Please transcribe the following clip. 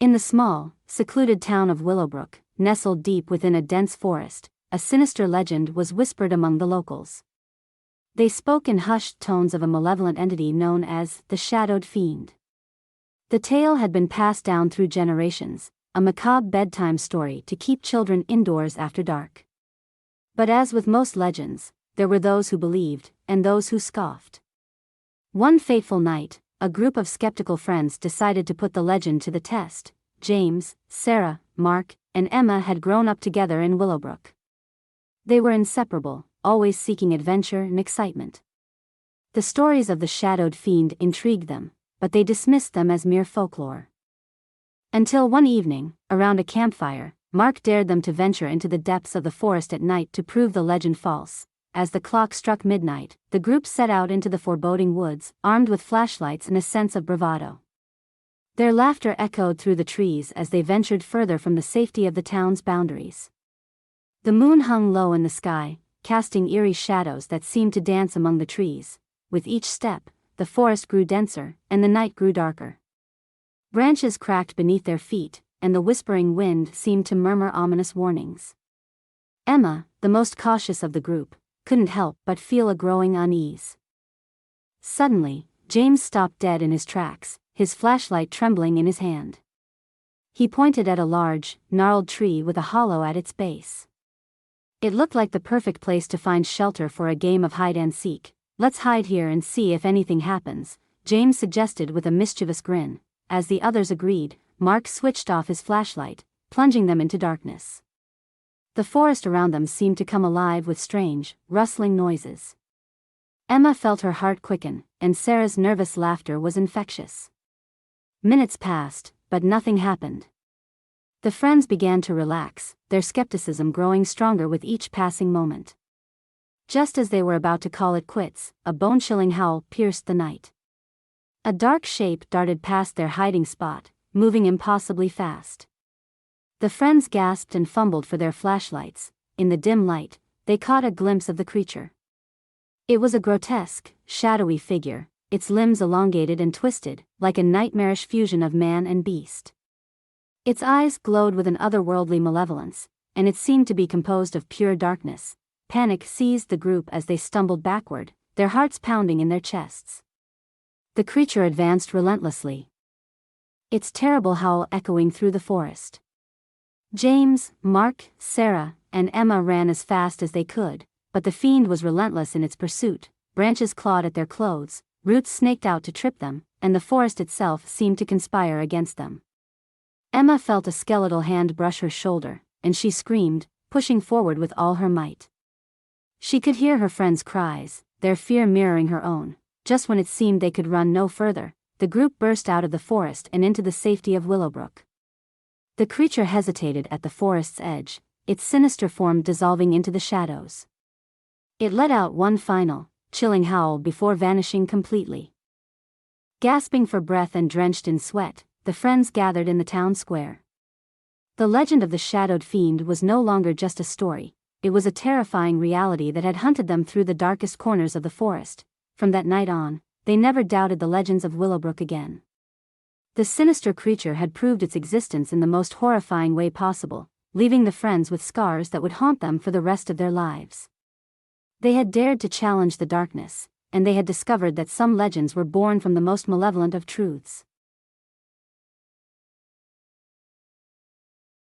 In the small, secluded town of Willowbrook, nestled deep within a dense forest, a sinister legend was whispered among the locals. They spoke in hushed tones of a malevolent entity known as the Shadowed Fiend. The tale had been passed down through generations, a macabre bedtime story to keep children indoors after dark. But as with most legends, there were those who believed, and those who scoffed. One fateful night, a group of skeptical friends decided to put the legend to the test. James, Sarah, Mark, and Emma had grown up together in Willowbrook. They were inseparable, always seeking adventure and excitement. The stories of the Shadowed Fiend intrigued them, but they dismissed them as mere folklore. Until one evening, around a campfire, Mark dared them to venture into the depths of the forest at night to prove the legend false. As the clock struck midnight, the group set out into the foreboding woods, armed with flashlights and a sense of bravado. Their laughter echoed through the trees as they ventured further from the safety of the town's boundaries. The moon hung low in the sky, casting eerie shadows that seemed to dance among the trees. With each step, the forest grew denser, and the night grew darker. Branches cracked beneath their feet, and the whispering wind seemed to murmur ominous warnings. Emma, the most cautious of the group, couldn't help but feel a growing unease. Suddenly, James stopped dead in his tracks, his flashlight trembling in his hand. He pointed at a large, gnarled tree with a hollow at its base. It looked like the perfect place to find shelter for a game of hide-and-seek. "Let's hide here and see if anything happens," James suggested with a mischievous grin. As the others agreed, Mark switched off his flashlight, plunging them into darkness. The forest around them seemed to come alive with strange, rustling noises. Emma felt her heart quicken, and Sarah's nervous laughter was infectious. Minutes passed, but nothing happened. The friends began to relax, their skepticism growing stronger with each passing moment. Just as they were about to call it quits, a bone-chilling howl pierced the night. A dark shape darted past their hiding spot, moving impossibly fast. The friends gasped and fumbled for their flashlights. In the dim light, they caught a glimpse of the creature. It was a grotesque, shadowy figure, its limbs elongated and twisted, like a nightmarish fusion of man and beast. Its eyes glowed with an otherworldly malevolence, and it seemed to be composed of pure darkness. Panic seized the group as they stumbled backward, their hearts pounding in their chests. The creature advanced relentlessly, its terrible howl echoing through the forest. James, Mark, Sarah, and Emma ran as fast as they could, but the fiend was relentless in its pursuit. Branches clawed at their clothes, roots snaked out to trip them, and the forest itself seemed to conspire against them. Emma felt a skeletal hand brush her shoulder, and she screamed, pushing forward with all her might. She could hear her friends' cries, their fear mirroring her own. Just when it seemed they could run no further, the group burst out of the forest and into the safety of Willowbrook. The creature hesitated at the forest's edge, its sinister form dissolving into the shadows. It let out one final, chilling howl before vanishing completely. Gasping for breath and drenched in sweat, the friends gathered in the town square. The legend of the Shadowed Fiend was no longer just a story, it was a terrifying reality that had hunted them through the darkest corners of the forest. From that night on, they never doubted the legends of Willowbrook again. The sinister creature had proved its existence in the most horrifying way possible, leaving the friends with scars that would haunt them for the rest of their lives. They had dared to challenge the darkness, and they had discovered that some legends were born from the most malevolent of truths.